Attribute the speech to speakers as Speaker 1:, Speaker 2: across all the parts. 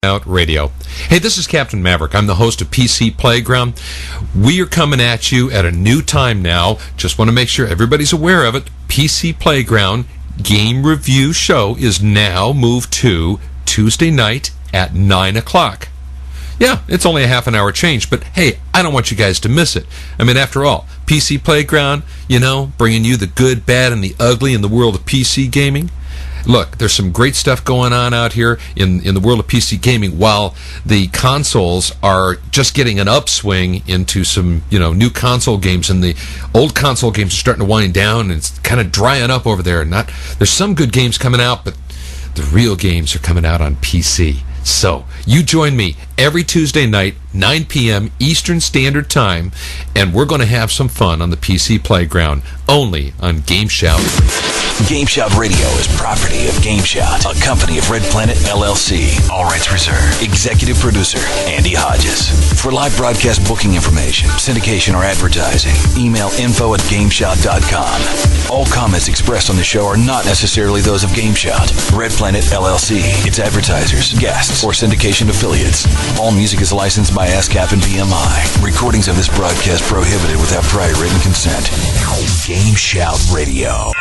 Speaker 1: Out Radio. Hey, this is Captain Maverick. I'm the host of PC Playground. We are coming at you at a new time now. Just want to make sure everybody's aware of it. PC Playground game review show is now moved to Tuesday night at 9 o'clock. Yeah, it's only a half an hour change, but hey, I don't want you guys to miss it. I mean, after all, PC Playground, you know, bringing you the good, bad, and the ugly in the world of PC gaming. Look, there's some great stuff going on out here in the world of PC gaming, while the consoles are just getting an upswing into some, you know, new console games, and the old console games are starting to wind down, and it's kind of drying up over there. There's some good games coming out, but the real games are coming out on PC. So, you join me every Tuesday night, 9 p.m. Eastern Standard Time, and we're going to have some fun on the PC Playground, only on GameShout.
Speaker 2: GameShout Radio is property of GameShout, a company of Red Planet LLC. All rights reserved. Executive producer, Andy Hodges. For live broadcast booking information, syndication, or advertising, email info@gameshout.com. All comments expressed on the show are not necessarily those of GameShout, Red Planet LLC, its advertisers, guests, or syndication affiliates. All music is licensed by ASCAP and BMI. Recordings of this broadcast prohibited without prior written consent. GameShout Radio.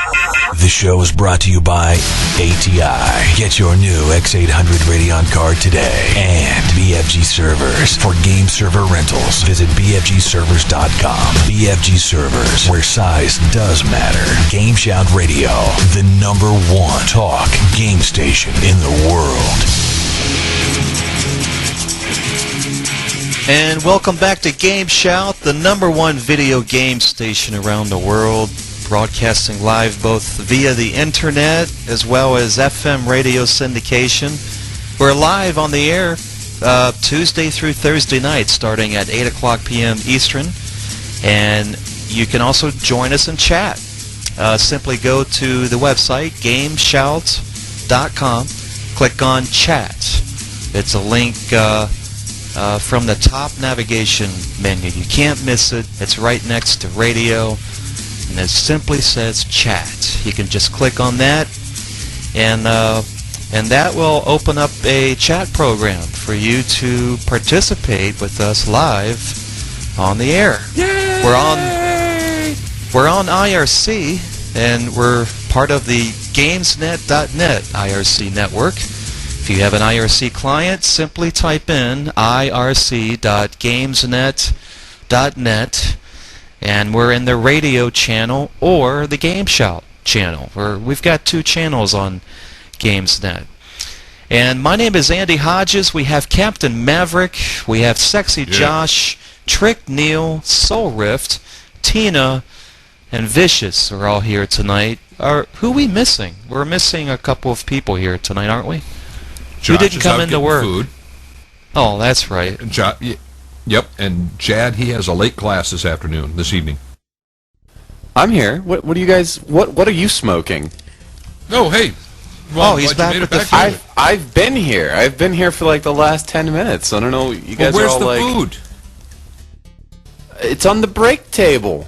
Speaker 2: The show is brought to you by ATI. Get your new X800 Radeon card today. And BFG Servers. For game server rentals, visit BFGServers.com. BFG Servers, where size does matter. GameShout Radio, the #1 talk game station in the world.
Speaker 3: And welcome back to GameShout, the #1 video game station around the world. Broadcasting live both via the internet as well as FM radio syndication. We're live on the air Tuesday through Thursday night starting at 8 o'clock p.m. Eastern. And you can also join us in chat. Simply go to the website, GameShout.com, click on chat. It's a link from the top navigation menu. You can't miss it. It's right next to radio. And it simply says chat. You can just click on that, and that will open up a chat program for you to participate with us live on the air.
Speaker 1: Yay!
Speaker 3: We're on IRC, and we're part of the GamesNet.net IRC network. If you have an IRC client, simply type in irc.gamesnet.net. And we're in the radio channel or the GameShout channel. We've got 2 channels on GamesNet. And my name is Andy Hodges. We have Captain Maverick. We have SexyJosh, TrickNeal, Soulrift, Tina, and Vicious are all here tonight. Who are we missing? We're missing a couple of people here tonight, aren't we?
Speaker 1: Josh
Speaker 3: who didn't come into work?
Speaker 1: Food.
Speaker 3: Oh, that's right.
Speaker 1: Yep, and Jad, he has a late class this evening.
Speaker 4: I'm here. What are you guys? What are you smoking?
Speaker 1: Oh, hey. Well,
Speaker 3: he's back with the food.
Speaker 4: I've been here. I've been here for like the last 10 minutes. I don't know. You guys are all like.
Speaker 1: Where's the food?
Speaker 4: It's on the break table.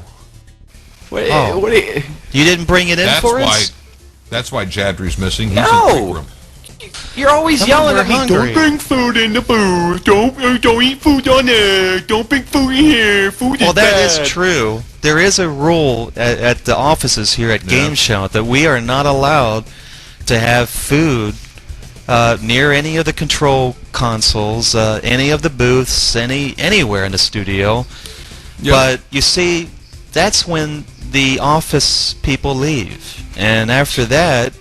Speaker 4: What are you?
Speaker 3: You didn't bring it in for us?
Speaker 1: That's why Jadry's missing. He's in the break room.
Speaker 4: You're always yelling at me.
Speaker 3: Hungry.
Speaker 4: Don't bring food in the booth. Don't eat food on there. Don't bring food in here. Food is bad.
Speaker 3: Well, that is true. There is a rule at the offices here at GameShout that we are not allowed to have food near any of the control consoles, any of the booths, anywhere in the studio. Yep. But you see, that's when the office people leave, and after that,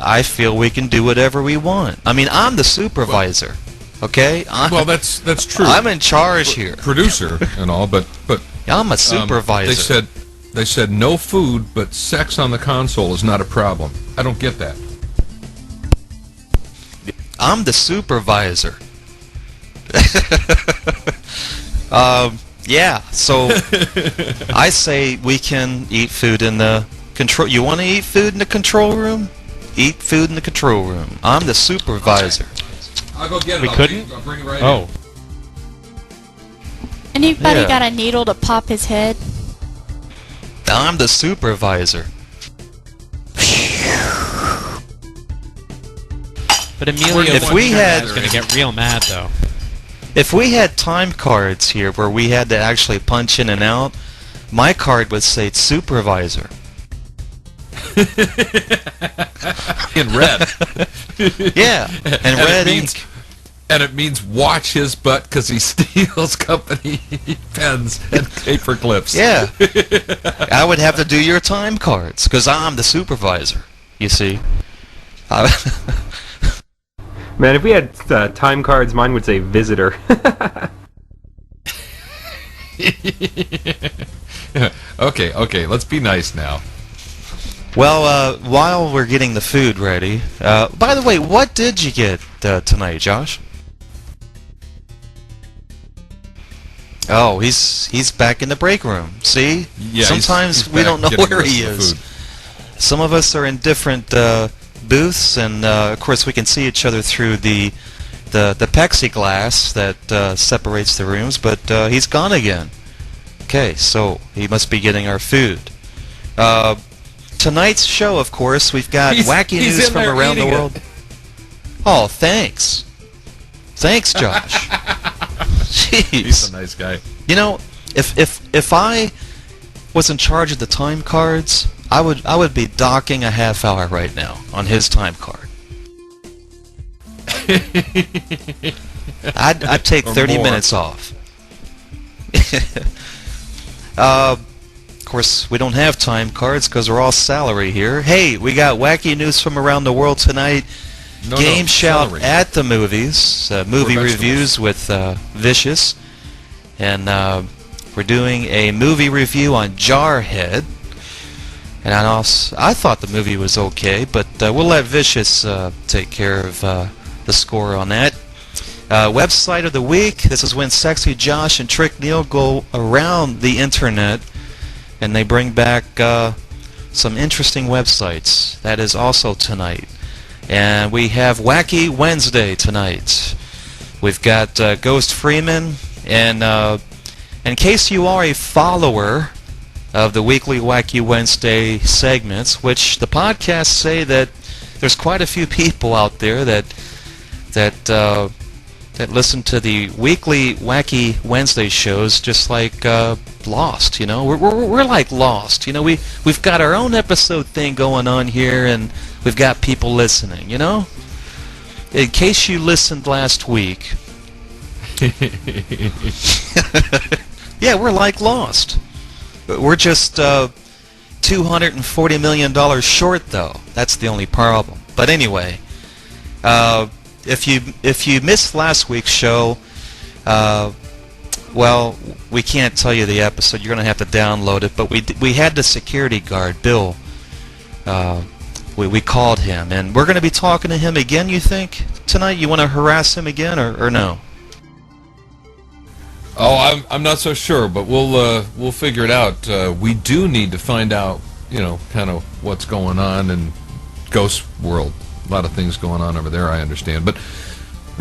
Speaker 3: I feel we can do whatever we want. I mean, I'm the supervisor, okay?
Speaker 1: Well, that's true.
Speaker 3: I'm in charge here.
Speaker 1: Producer and all, but
Speaker 3: I'm a supervisor.
Speaker 1: They said no food, but sex on the console is not a problem. I don't get that.
Speaker 3: I'm the supervisor. Yeah, so I say we can eat food in the control. You want to eat food in the control room? Eat food in the control room. I'm the supervisor.
Speaker 1: I'll go get it.
Speaker 4: We couldn't?
Speaker 1: I'll bring it right in.
Speaker 5: Anybody got a needle to pop his head?
Speaker 3: I'm the supervisor.
Speaker 6: But Emilio
Speaker 3: If we had-
Speaker 6: is going to get real mad, though.
Speaker 3: If we had time cards here where we had to actually punch in and out, my card would say supervisor.
Speaker 1: In red.
Speaker 3: Yeah, and red
Speaker 1: means,
Speaker 3: ink.
Speaker 1: And it means watch his butt because he steals company pens and paper clips.
Speaker 3: Yeah. I would have to do your time cards because I'm the supervisor, you see.
Speaker 7: Man, if we had time cards, mine would say visitor.
Speaker 1: Okay, let's be nice now.
Speaker 3: Well, while we're getting the food ready, by the way, what did you get tonight, Josh? Oh, he's back in the break room. See?
Speaker 1: Yeah,
Speaker 3: sometimes
Speaker 1: he's
Speaker 3: we
Speaker 1: back
Speaker 3: don't know
Speaker 1: getting
Speaker 3: where
Speaker 1: the
Speaker 3: he
Speaker 1: rest
Speaker 3: is.
Speaker 1: of the food.
Speaker 3: Some of us are in different booths, and of course we can see each other through the plexiglass that separates the rooms. But he's gone again. Okay, so he must be getting our food. Tonight's show, of course, we've got wacky
Speaker 1: he's
Speaker 3: news
Speaker 1: in
Speaker 3: from
Speaker 1: there
Speaker 3: around the
Speaker 1: eating
Speaker 3: world. Oh, thanks. Thanks, Josh. Jeez.
Speaker 1: He's a nice guy.
Speaker 3: You know, if I was in charge of the time cards, I would be docking a half hour right now on his time card. I'd take
Speaker 1: Or
Speaker 3: 30
Speaker 1: more.
Speaker 3: minutes off. Of course, we don't have time cards because we're all salary here. Hey, we got wacky news from around the world tonight. GameShout
Speaker 1: celery.
Speaker 3: at the movies, movie
Speaker 1: Or vegetables.
Speaker 3: reviews with Vicious, and we're doing a movie review on Jarhead. And I thought the movie was okay, but we'll let Vicious take care of the score on that. Website of the week. This is when SexyJosh and TrickNeal go around the internet, and they bring back some interesting websites. That is also tonight. And we have Wacky Wednesday tonight. We've got Ghost Freeman, and in case you are a follower of the weekly Wacky Wednesday segments, which the podcasts say that there's quite a few people out there that listen to the weekly Wacky Wednesday shows, just like Lost. You know, we're like Lost. You know, we've got our own episode thing going on here, and we've got people listening. You know, in case you listened last week. Yeah, we're like Lost. We're just $240 million short, though. That's the only problem. But anyway, if you missed last week's show, well, we can't tell you the episode. You're going to have to download it. But we had the security guard, Bill. We called him, and we're going to be talking to him again. You think tonight? You want to harass him again, or no?
Speaker 1: Oh, I'm not so sure, but we'll figure it out. We do need to find out, you know, kind of what's going on in Ghost World. A lot of things going on over there, I understand. But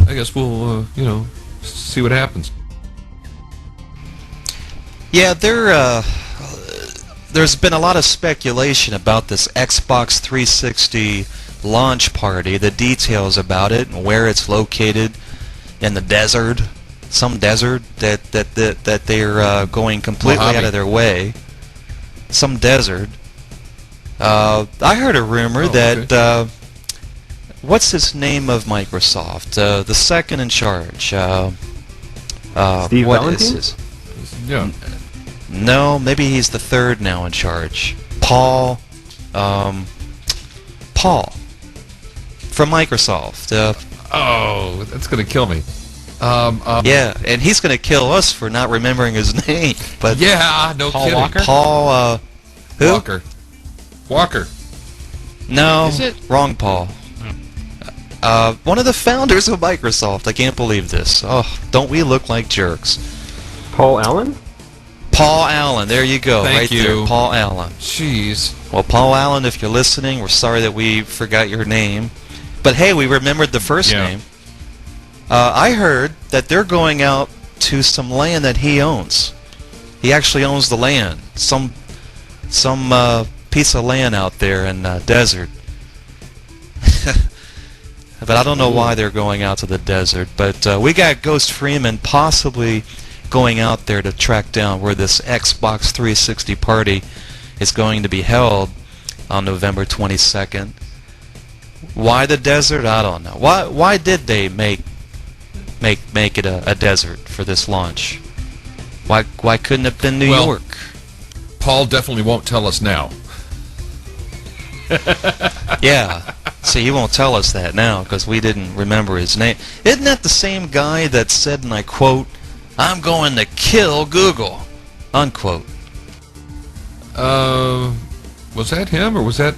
Speaker 1: I guess we'll, you know, see what happens.
Speaker 3: Yeah, there's been a lot of speculation about this Xbox 360 launch party, the details about it, and where it's located in the desert. Some desert that they're going completely
Speaker 1: Mojave.
Speaker 3: out of their way. Some desert. I heard a rumor that what's his name of Microsoft? The second in charge.
Speaker 7: Steve
Speaker 3: What
Speaker 7: Valentine?
Speaker 3: is his?
Speaker 1: Yeah.
Speaker 3: No, maybe he's the third now in charge. Paul from Microsoft.
Speaker 1: Oh, that's gonna kill me.
Speaker 3: Yeah, and he's going to kill us for not remembering his name. But
Speaker 1: Yeah, no
Speaker 6: Paul
Speaker 1: kidding.
Speaker 6: Walker?
Speaker 3: Paul, who?
Speaker 1: Walker.
Speaker 3: No,
Speaker 6: Is it?
Speaker 3: wrong Paul. One of the founders of Microsoft. I can't believe this. Oh, don't we look like jerks?
Speaker 7: Paul Allen?
Speaker 3: Paul Allen. There you go.
Speaker 1: Thank
Speaker 3: right
Speaker 1: you.
Speaker 3: there. Paul Allen.
Speaker 1: Jeez.
Speaker 3: Well, Paul Allen, if you're listening, we're sorry that we forgot your name. But hey, we remembered the first
Speaker 1: Yeah.
Speaker 3: name. I heard that they're going out to some land that he owns. He actually owns the land. Some piece of land out there in the desert. But I don't know why they're going out to the desert. But we got Ghost Freeman possibly going out there to track down where this Xbox 360 party is going to be held on November 22nd. Why the desert? I don't know. Why did they make it a desert for this launch? Why couldn't it have been New York?
Speaker 1: Paul definitely won't tell us now.
Speaker 3: Yeah. See, he won't tell us that now because we didn't remember his name. Isn't that the same guy that said, and I quote, "I'm going to kill Google," unquote?
Speaker 1: Was that him, or was that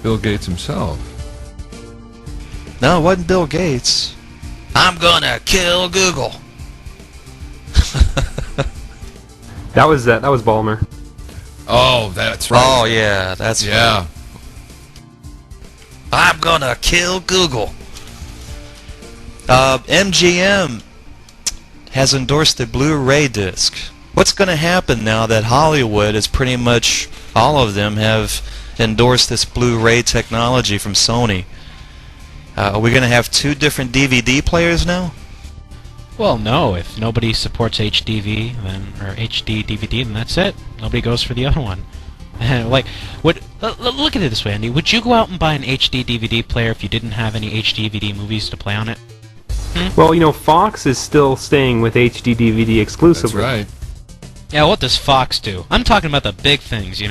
Speaker 1: Bill Gates himself?
Speaker 3: No, it wasn't Bill Gates. I'm gonna kill Google.
Speaker 7: That was Ballmer.
Speaker 1: Oh, that's right.
Speaker 3: Oh yeah, that's right. I'm gonna kill Google. MGM has endorsed the Blu-ray disc. What's going to happen now that Hollywood is pretty much all of them have endorsed this Blu-ray technology from Sony? Are we going to have two different DVD players now?
Speaker 6: Well, no. If nobody supports HDV or HD DVD, then that's it. Nobody goes for the other one. Look at it this way, Andy. Would you go out and buy an HD DVD player if you didn't have any HD DVD movies to play on it?
Speaker 7: Well, Fox is still staying with HD DVD exclusively.
Speaker 1: That's right.
Speaker 6: Yeah, what does Fox do? I'm talking about the big things,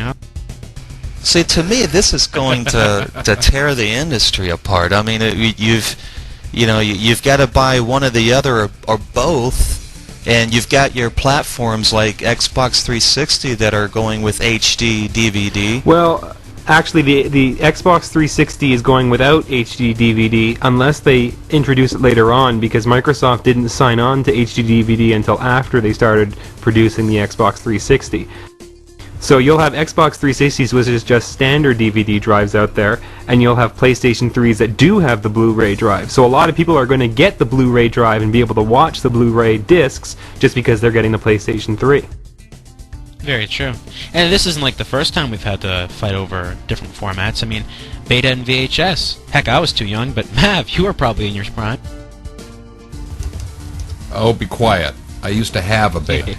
Speaker 3: See, to me, this is going to tear the industry apart. I mean, you've got to buy one or the other or both, and you've got your platforms like Xbox 360 that are going with HD DVD.
Speaker 7: Well, actually, the Xbox 360 is going without HD DVD unless they introduce it later on, because Microsoft didn't sign on to HD DVD until after they started producing the Xbox 360. So you'll have Xbox 360s, which is just standard DVD drives out there, and you'll have PlayStation 3s that do have the Blu-ray drive. So a lot of people are going to get the Blu-ray drive and be able to watch the Blu-ray discs just because they're getting the PlayStation 3.
Speaker 6: Very true. And this isn't like the first time we've had to fight over different formats. I mean, Beta and VHS. Heck, I was too young, but Mav, you were probably in your prime.
Speaker 1: Oh, be quiet. I used to have a Beta.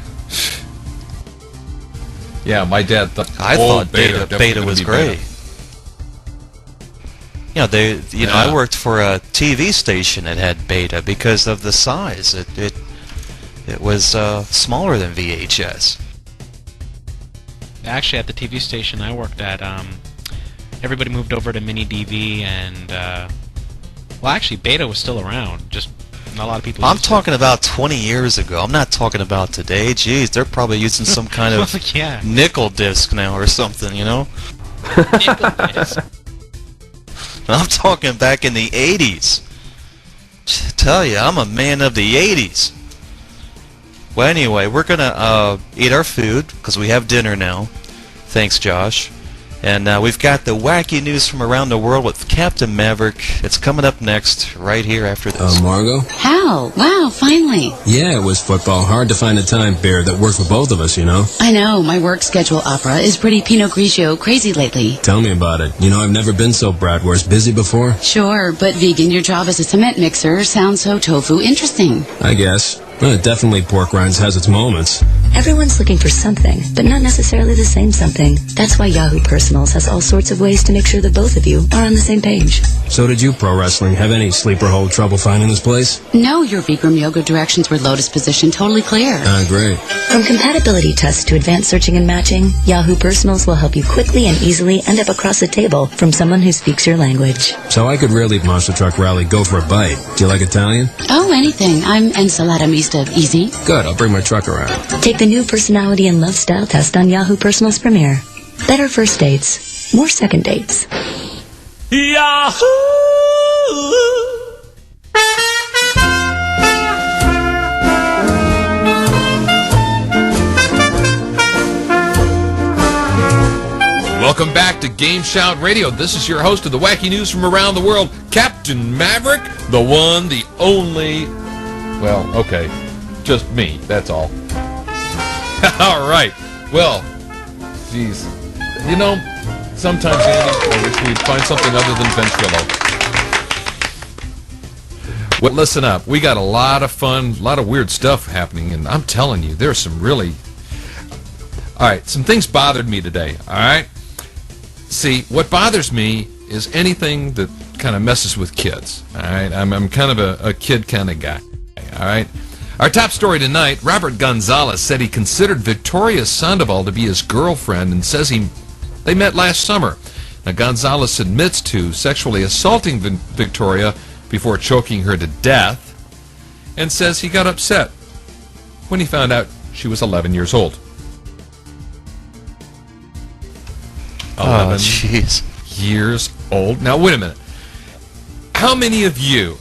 Speaker 1: Yeah, my dad thought.
Speaker 3: I thought Beta was great.
Speaker 1: Beta.
Speaker 3: I worked for a TV station that had Beta because of the size. It was smaller than VHS.
Speaker 6: Actually, at the TV station I worked at, everybody moved over to Mini DV, and actually, Beta was still around. Just not a lot of people.
Speaker 3: I'm talking about 20 years ago. I'm not talking about today. Jeez, they're probably using some kind of nickel disc now or something, Nickel disc. I'm talking back in the 80s. Tell you, I'm a man of the 80s. Well, anyway, we're gonna eat our food because we have dinner now. Thanks, Josh. And we've got the wacky news from around the world with Captain Maverick. It's coming up next, right here after this.
Speaker 8: Margot?
Speaker 9: Hal, wow, finally.
Speaker 8: Yeah, it was football. Hard to find a time, Bear, that worked for both of us,
Speaker 9: I know, my work schedule opera is pretty Pinot Grigio crazy lately.
Speaker 8: Tell me about it. I've never been so bratwurst busy before.
Speaker 9: Sure, but vegan, your job as a cement mixer sounds so tofu interesting.
Speaker 8: I guess. Definitely pork rinds has its moments.
Speaker 10: Everyone's looking for something, but not necessarily the same something. That's why Yahoo Personals has all sorts of ways to make sure that both of you are on the same page.
Speaker 8: So did you, Pro Wrestling. Have any sleeper hole trouble finding this place?
Speaker 9: No, your Bikram yoga directions were lotus position totally clear.
Speaker 8: Great.
Speaker 10: From compatibility tests to advanced searching and matching, Yahoo Personals will help you quickly and easily end up across the table from someone who speaks your language.
Speaker 8: So I could really Monster Truck Rally go for a bite. Do you like Italian?
Speaker 9: Oh, anything. I'm ensalada mista easy.
Speaker 8: Good, I'll bring my truck around.
Speaker 10: Take the new personality and love style test on Yahoo Personals Premiere. Better first dates, more second dates.
Speaker 11: Yahoo!
Speaker 1: Welcome back to GameShout Radio. This is your host of the wacky news from around the world, Captain Maverick, the one, the only. Well, okay, just me. That's all. All right. Well, geez, Sometimes, Andy, I wish we'd find something other than ventrilo. Well, listen up. We got a lot of fun, a lot of weird stuff happening, and I'm telling you, there's some really... All right, some things bothered me today, all right? See, what bothers me is anything that kind of messes with kids, all right? I'm kind of a kid kind of guy, all right? Our top story tonight, Robert Gonzalez said he considered Victoria Sandoval to be his girlfriend and says they met last summer. Now, Gonzalez admits to sexually assaulting Victoria before choking her to death, and says he got upset when he found out she was 11 years old. 11 years old. Now, wait a minute. How many of you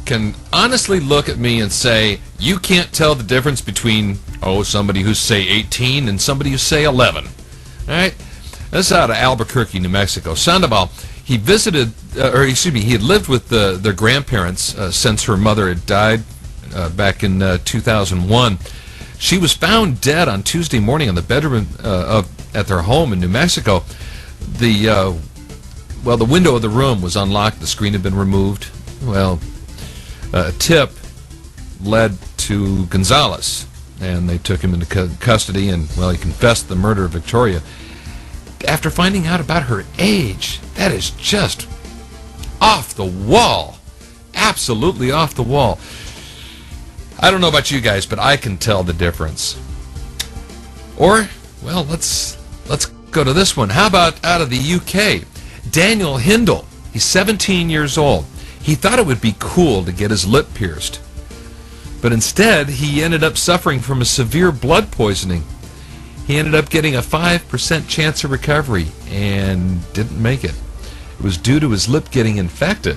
Speaker 1: can honestly look at me and say, you can't tell the difference between, somebody who's, say, 18 and somebody who's, say, 11? All right? This is out of Albuquerque, New Mexico. Sandoval, he visited, he had lived with their grandparents since her mother had died back in 2001. She was found dead on Tuesday morning in the bedroom at their home in New Mexico. The window of the room was unlocked. The screen had been removed. Well, a tip led to Gonzalez, and they took him into custody, and, he confessed the murder of Victoria. After finding out about her age, that is just off the wall. Absolutely off the wall. I don't know about you guys, but I can tell the difference. Or, let's go to this one. How about out of the UK? Daniel Hindle. He's 17 years old. He thought it would be cool to get his lip pierced. But instead, he ended up suffering from a severe blood poisoning. He ended up getting a 5% chance of recovery and didn't make it. It was due to his lip getting infected.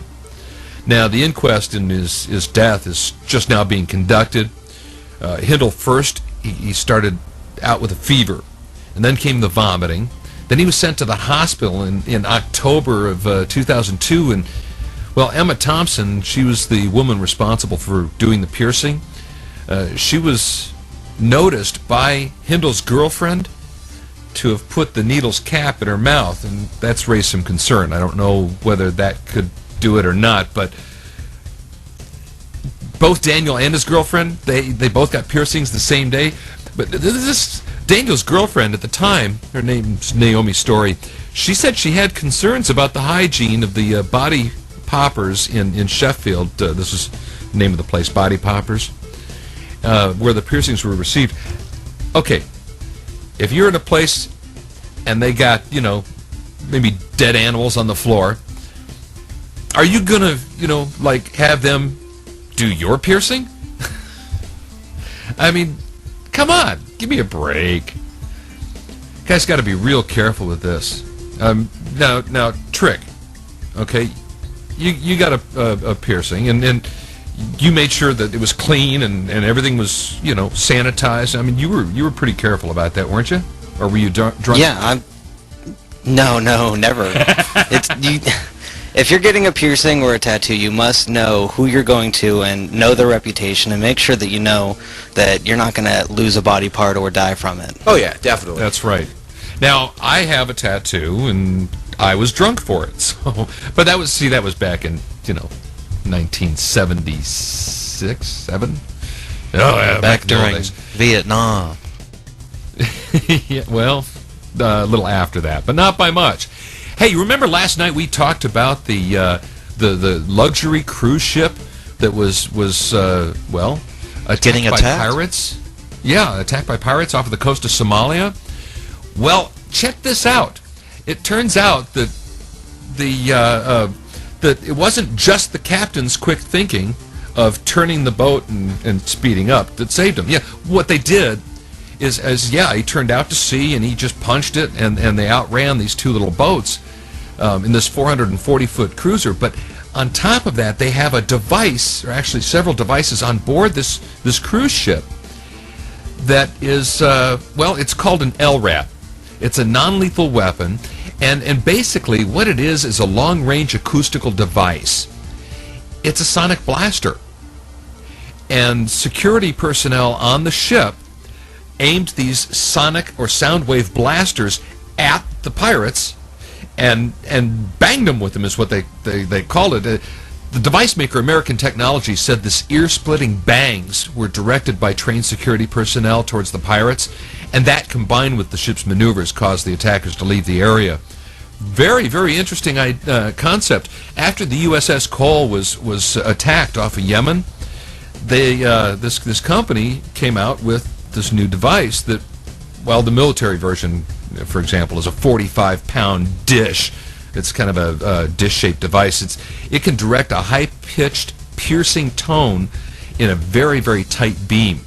Speaker 1: Now, the inquest in his death is just now being conducted. Hindle first, he started out with a fever, and then came the vomiting. Then he was sent to the hospital in October of 2002, and, Emma Thompson, she was the woman responsible for doing the piercing. She was noticed by Hindle's girlfriend to have put the needle's cap in her mouth, and that's raised some concern. I don't know whether that could do it or not, but both Daniel and his girlfriend, they both got piercings the same day. But this Daniel's girlfriend at the time, her name's Naomi Story, she said she had concerns about the hygiene of the body poppers in Sheffield. This was the name of the place, Body Poppers, where the piercings were received. Okay, if you're in a place and they got, maybe dead animals on the floor, are you gonna, have them do your piercing? I mean, come on, give me a break. You guys got to be real careful with this. Now, Trick, okay, you got a piercing, and you made sure that it was clean and everything was, sanitized. I mean, you were pretty careful about that, weren't you? Or were you drunk?
Speaker 12: Yeah, No, never. If you're getting a piercing or a tattoo, you must know who you're going to and know their reputation and make sure that you know that you're not going to lose a body part or die from it.
Speaker 13: Oh, yeah, definitely.
Speaker 1: That's right. Now, I have a tattoo, and I was drunk for it. So, but that was back in, 1976, 7? Oh, yeah,
Speaker 3: back during Vietnam.
Speaker 1: Yeah, a little after that, but not by much. Hey, you remember last night we talked about the luxury cruise ship that was
Speaker 3: getting
Speaker 1: attacked
Speaker 3: attacked
Speaker 1: by pirates? Yeah, attacked by pirates off of the coast of Somalia. Well, check this out. It turns out that that it wasn't just the captain's quick thinking of turning the boat and speeding up that saved him. Yeah, what they did is, he turned out to sea and he just punched it, and they outran these two little boats in this 440-foot cruiser. But on top of that, they have a device, or actually several devices on board this cruise ship that is, it's called an LRAP. It's a non-lethal weapon, and basically what it is a long-range acoustical device. It's a sonic blaster. And security personnel on the ship aimed these sonic or sound wave blasters at the pirates and banged them with them is what they called it. The device maker American Technology said this ear-splitting bangs were directed by trained security personnel towards the pirates, and that combined with the ship's maneuvers caused the attackers to leave the area. Very, very interesting concept. After the USS Cole was attacked off of Yemen, this company came out with this new device that, well, the military version, for example, is a 45-pound dish. It's kind of a dish-shaped device. It can direct a high-pitched, piercing tone in a very, very tight beam.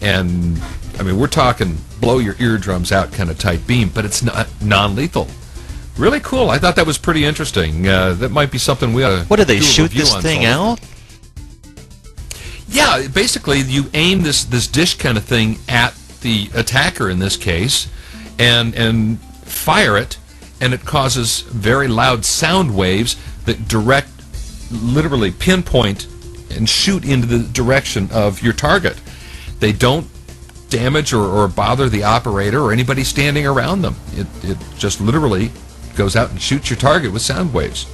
Speaker 1: And, I mean, we're talking blow your eardrums out kind of tight beam, but it's not non-lethal. Really cool. I thought that was pretty interesting. That might be something we ought to
Speaker 3: What do they
Speaker 1: do a
Speaker 3: shoot
Speaker 1: review
Speaker 3: this
Speaker 1: on,
Speaker 3: thing
Speaker 1: Soul.
Speaker 3: out?
Speaker 1: Yeah, basically you aim this dish kind of thing at the attacker in this case, and fire it, and it causes very loud sound waves that direct, literally pinpoint, and shoot into the direction of your target. They don't damage or bother the operator or anybody standing around them. It just literally goes out and shoots your target with sound waves.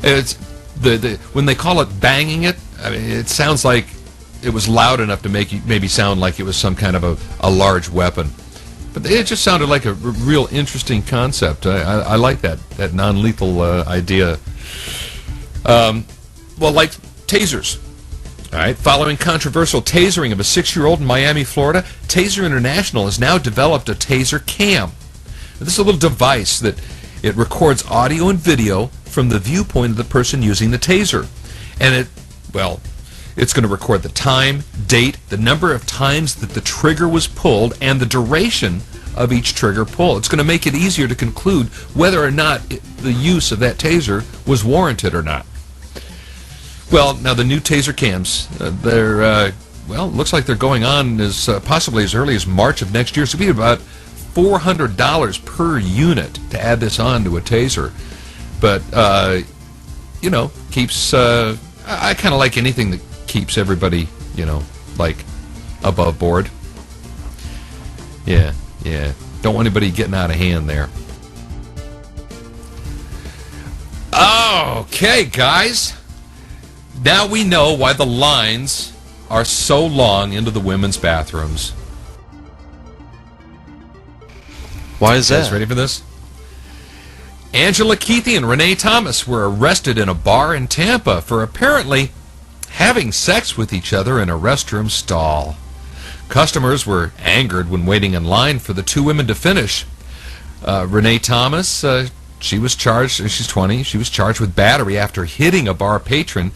Speaker 1: It's when they call it banging it, I mean, it sounds like it was loud enough to make you maybe sound like it was some kind of a large weapon. But it just sounded like a real interesting concept. I like that non-lethal idea. Well, like tasers. All right. Following controversial tasering of a 6-year-old in Miami, Florida, Taser International has now developed a taser cam. This is a little device that it records audio and video from the viewpoint of the person using the taser. And it's going to record the time, date, the number of times that the trigger was pulled, and the duration of each trigger pull. It's going to make it easier to conclude whether or not the use of that taser was warranted or not. Well, now the new taser cams, they're, looks like they're going on as possibly as early as March of next year. So it'll be about $400 per unit to add this on to a taser. But, keeps, I kind of like anything that keeps everybody, like above board. Yeah. Don't want anybody getting out of hand there. Okay, guys. Now we know why the lines are so long into the women's bathrooms.
Speaker 3: Why is
Speaker 1: You guys
Speaker 3: that?
Speaker 1: ready for this? Angela Keithy and Renee Thomas were arrested in a bar in Tampa for apparently having sex with each other in a restroom stall. Customers were angered when waiting in line for the two women to finish. Renee Thomas, she was charged, she's 20, she was charged with battery after hitting a bar patron.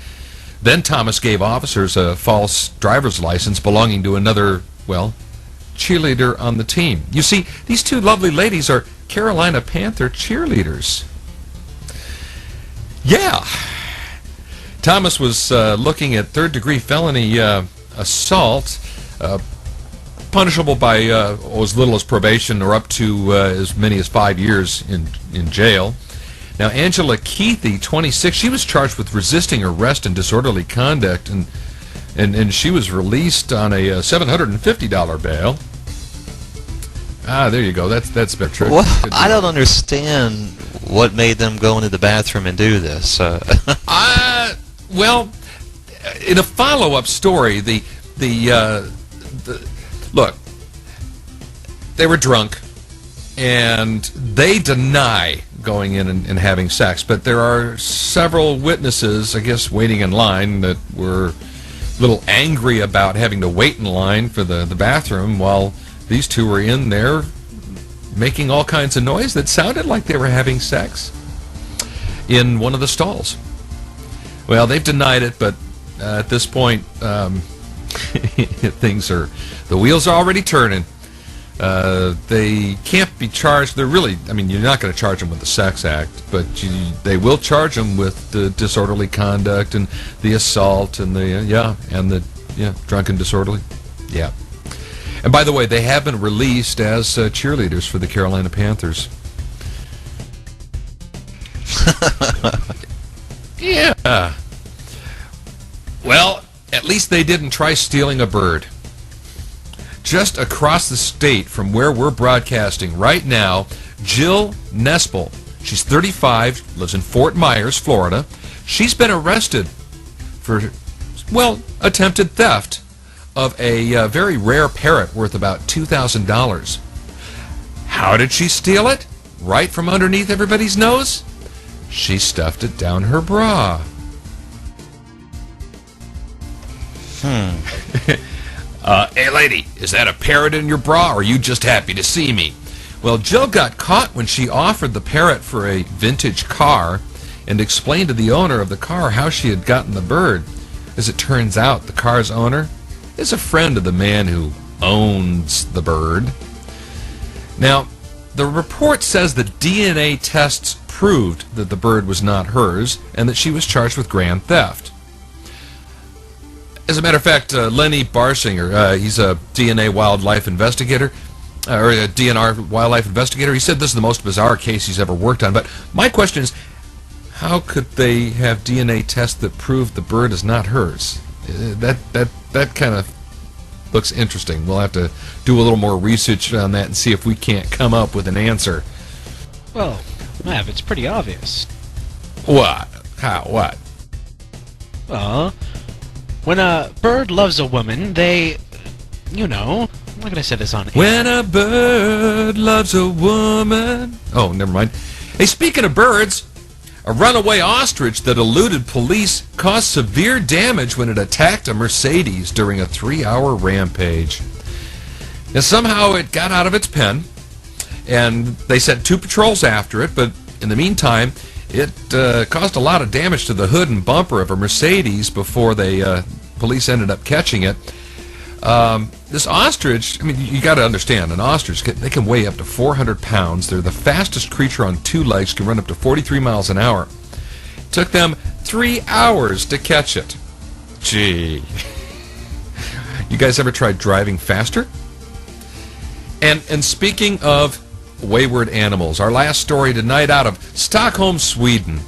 Speaker 1: Then Thomas gave officers a false driver's license belonging to another, cheerleader on the team. You see, these two lovely ladies are Carolina Panther cheerleaders. Yeah. Thomas was looking at third-degree felony assault, punishable by as little as probation or up to as many as 5 years in jail. Now, Angela Keithy, 26, she was charged with resisting arrest and disorderly conduct, and she was released on a $750 bail. There you go. That's better.
Speaker 3: Well, I don't understand what made them go into the bathroom and do this.
Speaker 1: Well, in a follow-up story, look, they were drunk, and they deny going in and having sex, but there are several witnesses, I guess, waiting in line that were a little angry about having to wait in line for the bathroom while these two were in there making all kinds of noise that sounded like they were having sex in one of the stalls. Well, they've denied it, but at this point, the wheels are already turning. They can't be charged. They're really, you're not going to charge them with the sex act, but they will charge them with the disorderly conduct and the assault and the drunken disorderly. Yeah. And by the way, they have been released as cheerleaders for the Carolina Panthers. Yeah. Well, at least they didn't try stealing a bird. Just across the state from where we're broadcasting right now, Jill Nespel. She's 35, lives in Fort Myers, Florida. She's been arrested for, well, attempted theft of a very rare parrot worth about $2,000. How did she steal it? Right from underneath everybody's nose? She stuffed it down her bra. Hey lady, is that a parrot in your bra, or are you just happy to see me? Well, Jill got caught when she offered the parrot for a vintage car and explained to the owner of the car how she had gotten the bird. As it turns out, the car's owner is a friend of the man who owns the bird. Now, the report says the DNA tests proved that the bird was not hers and that she was charged with grand theft. As a matter of fact, Lenny Barsinger, he's a DNA wildlife investigator, or a DNR wildlife investigator. He said this is the most bizarre case he's ever worked on. But my question is, how could they have DNA tests that prove the bird is not hers? That kind of looks interesting. We'll have to do a little more research on that and see if we can't come up with an answer.
Speaker 6: Well, Mav, it's pretty obvious.
Speaker 1: What? How? What?
Speaker 6: Well, when a bird loves a woman, they, you know, I'm not gonna say this on air.
Speaker 1: When a bird loves a woman. Oh, never mind. Hey, speaking of birds, a runaway ostrich that eluded police caused severe damage when it attacked a Mercedes during a 3-hour rampage. Now, somehow it got out of its pen, and they sent 2 patrols after it, but in the meantime, it caused a lot of damage to the hood and bumper of a Mercedes before police ended up catching it. This ostrich, I mean, you got to understand, an ostrich, they can weigh up to 400 pounds. They're the fastest creature on 2 legs, can run up to 43 miles an hour. It took them 3 hours to catch it. Gee. You guys ever tried driving faster? And speaking of wayward animals, our last story tonight out of Stockholm, Sweden.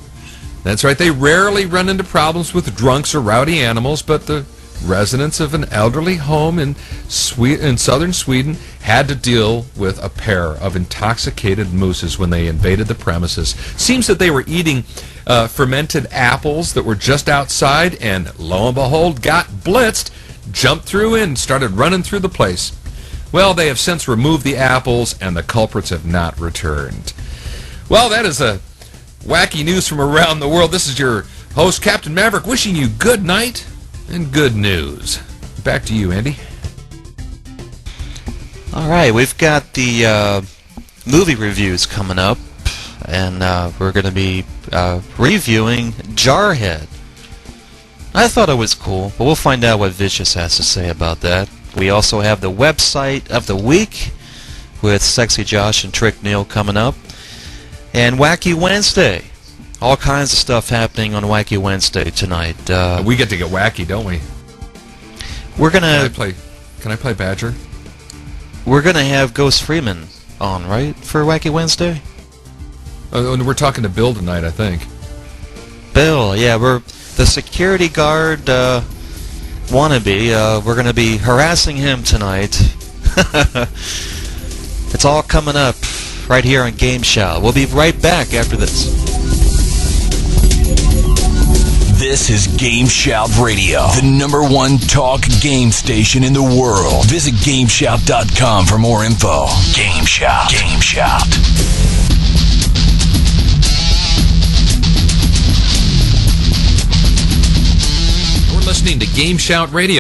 Speaker 1: That's right, they rarely run into problems with drunks or rowdy animals, but the residents of an elderly home in southern Sweden had to deal with a pair of intoxicated mooses when they invaded the premises. Seems that they were eating fermented apples that were just outside, and lo and behold, got blitzed, jumped through and started running through the place. Well, they have since removed the apples, and the culprits have not returned. Well, that is a wacky news from around the world. This is your host, Captain Maverick, wishing you good night and good news. Back to you, Andy.
Speaker 3: All right, we've got the movie reviews coming up, and we're going to be reviewing Jarhead. I thought it was cool, but we'll find out what Vicious has to say about that. We also have the website of the week with SexyJosh and TrickNeal coming up, and Wacky Wednesday. All kinds of stuff happening on Wacky Wednesday tonight.
Speaker 1: We get to get wacky, don't we?
Speaker 3: We're gonna.
Speaker 1: Can I play Badger?
Speaker 3: We're gonna have Ghost Freeman on, right, for Wacky Wednesday?
Speaker 1: We're talking to Bill tonight, I think.
Speaker 3: Bill, yeah, we're the security guard wannabe. We're gonna be harassing him tonight. It's all coming up right here on GameShout. We'll be right back after this.
Speaker 2: This is GameShout Radio, the #1 talk game station in the world. Visit GameShout.com for more info. GameShout. GameShout.
Speaker 1: We're listening to GameShout Radio.